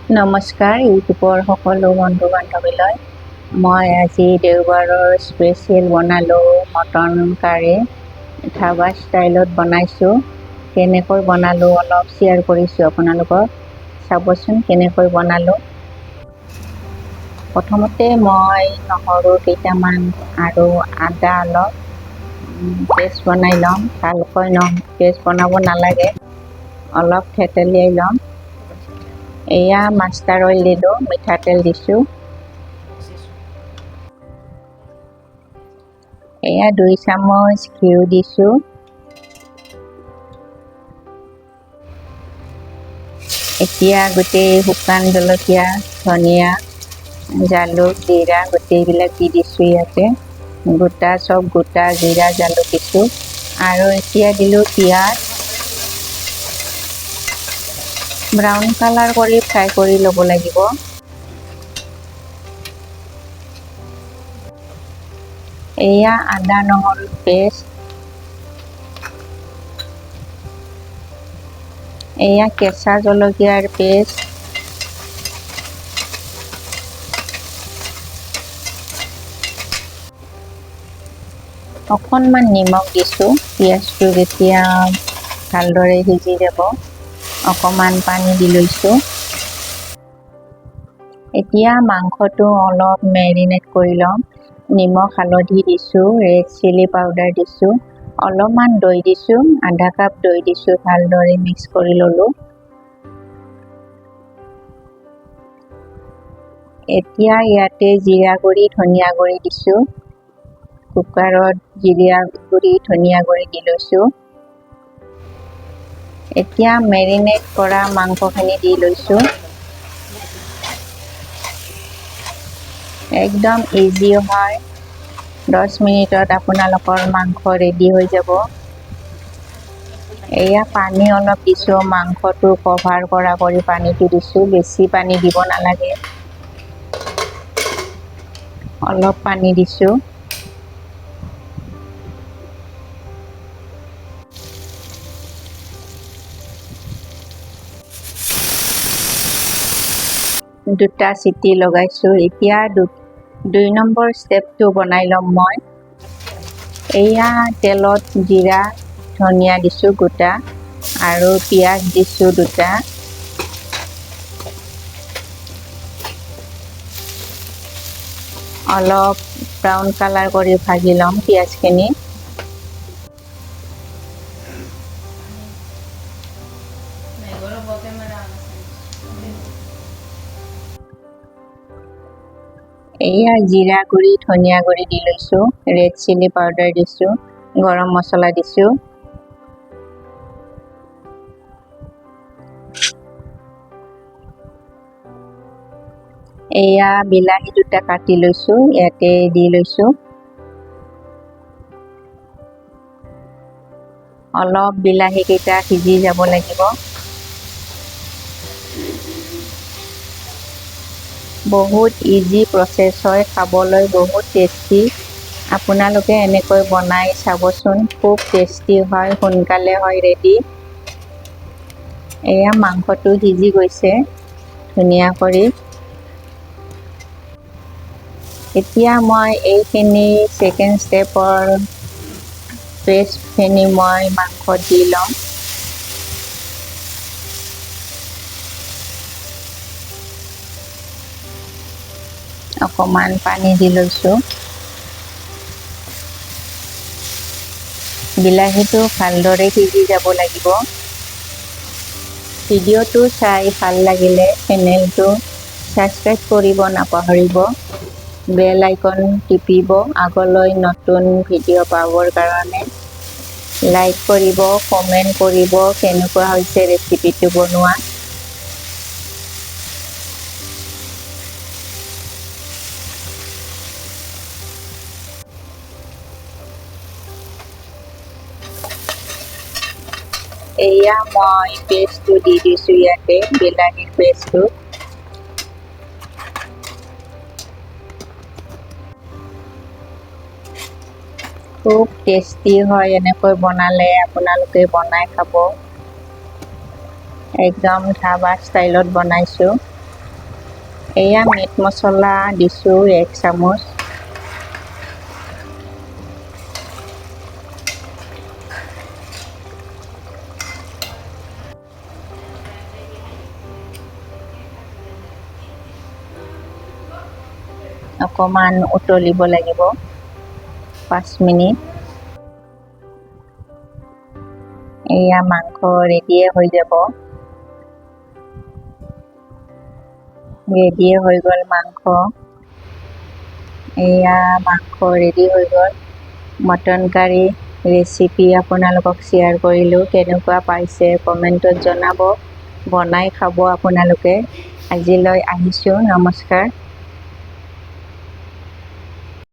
নমস্কাৰ ইউটিউবৰ সকলো বন্ধু বান্ধৱীলৈ মই আজি দেওবাৰৰ স্পেচিয়েল বনালোঁ মটন কাৰী ধাবা ষ্টাইলত বনাইছোঁ। কেনেকৈ বনালোঁ অলপ শ্বেয়াৰ কৰিছোঁ আপোনালোকক, চাবচোন কেনেকৈ বনালোঁ। প্ৰথমতে মই নহৰু কেইটামান আৰু আদা অলপ পেষ্ট বনাই ল'ম। ভালকৈ পেষ্ট বনাব নালাগে, অলপ থেতেলিয়াই ল'ম। এয়া মাষ্টাৰ অইল দিলোঁ, মিঠাতেল দিছোঁ। এয়া 2 চামুচ ঘিউ দিছোঁ। এতিয়া গোটেই শুকান জলকীয়া, ধনিয়া, জালুক, জিৰা গোটেইবিলাক দি দিছোঁ ইয়াতে। চব গোটা জিৰা জালুক দিছোঁ। আৰু এতিয়া দিলোঁ পিঁয়াজ। ব্ৰাউন কালাৰ কৰি ফ্ৰাই কৰি ল'ব লাগিব। এয়া আদা নহৰু পেষ্ট, এয়া কেঁচা জলকীয়াৰ পেষ্ট, অকণমান নিমখ দিছোঁ। পিঁয়াজটো যেতিয়া ভালদৰে সিজি যাব অকণমান পানী দি লৈছোঁ। এতিয়া মাংসটো অলপ মেৰিনেট কৰি ল'ম। নিমখ হালধি দিছোঁ, ৰেড চিলি পাউডাৰ দিছোঁ, অলপমান দৈ দিছোঁ, আধা কাপ দৈ দিছোঁ। ভালদৰে মিক্স কৰি ল'লোঁ। এতিয়া ইয়াতে জিৰা গুড়ি, ধনিয়া গুড়ি দিছোঁ। কুকাৰত জিৰা গুড়ি, ধনিয়া গুড়ি দি লৈছোঁ। এতিয়া মেৰিনেট কৰা মাংসখিনি দি লৈছোঁ। একদম ইজি হয়, 10 মিনিটত আপোনালোকৰ মাংস ৰেডি হৈ যাব। এয়া পানী অলপ দিছোঁ, মাংসটো কভাৰ কৰা কৰি পানীটো দিছোঁ। বেছি পানী দিব নালাগে, অলপ পানী দিছোঁ। দুটা চিটি লগাইছোঁ। এতিয়া 2 নম্বৰ ষ্টেপটো বনাই ল'ম মই। এয়া তেলত জিৰা ধনিয়া দিছোঁ গোটা, আৰু পিঁয়াজ দিছোঁ 2টা। অলপ ব্ৰাউন কালাৰ কৰি ভাজি ল'ম পিঁয়াজখিনি। এয়া জিৰা গুড়ি, ধনিয়া গুড়ি দি লৈছোঁ, ৰেড চিলি পাউডাৰ দিছোঁ, গৰম মছলা দিছোঁ। এয়া বিলাহী 2টা কাটি লৈছোঁ, ইয়াতে দি লৈছোঁ। অলপ বিলাহীকেইটা সিজি যাব লাগিব। বহুত ইজি প্ৰচেছ হয়, খাবলৈ বহুত টেষ্টি। আপোনালোকে এনেকৈ বনাই চাবচোন, খুব টেষ্টি হয়, সোনকালে হয় ৰেডি। এয়া মাংসটো সিজি গৈছে ধুনীয়া কৰি। এতিয়া মই এইখিনি ছেকেণ্ড ষ্টেপৰ পেষ্টখিনি মই মাংসত দি ল'ম। অকণমান পানী দি লৈছোঁ। বিলাহীটো ভালদৰে সিজি যাব লাগিব। ভিডিঅ'টো চাই ভাল লাগিলে চেনেলটো ছাবস্ক্ৰাইব কৰিব নাপাহৰিব। বেল আইকন টিপিব আগলৈ নতুন ভিডিঅ' পাবৰ কাৰণে। লাইক কৰিব, কমেণ্ট কৰিব কেনেকুৱা হৈছে ৰেচিপিটো বনোৱা। এয়া মই পেষ্টটো দি দিছোঁ ইয়াতে, বিলাহীৰ পেষ্টটো। খুব টেষ্টি হয়, এনেকৈ বনালে আপোনালোকে বনাই খাব। একদম ধাবা ষ্টাইলত বনাইছোঁ। এয়া মিট মছলা দিছোঁ 1 চামুচ। অকণমান উতলিব লাগিব 5 মিনিট। এয়া মাংস ৰেডিয়ে হৈ যাব। ৰেডিয়ে হৈ গ'ল মাংস। এয়া মাংস ৰেডি হৈ গ'ল। মটন কাৰী ৰেচিপি আপোনালোকক শ্বেয়াৰ কৰিলোঁ। কেনেকুৱা পাইছে কমেণ্টত জনাব। বনাই খাব আপোনালোকে। আজিলৈ আহিছোঁ, নমস্কাৰ।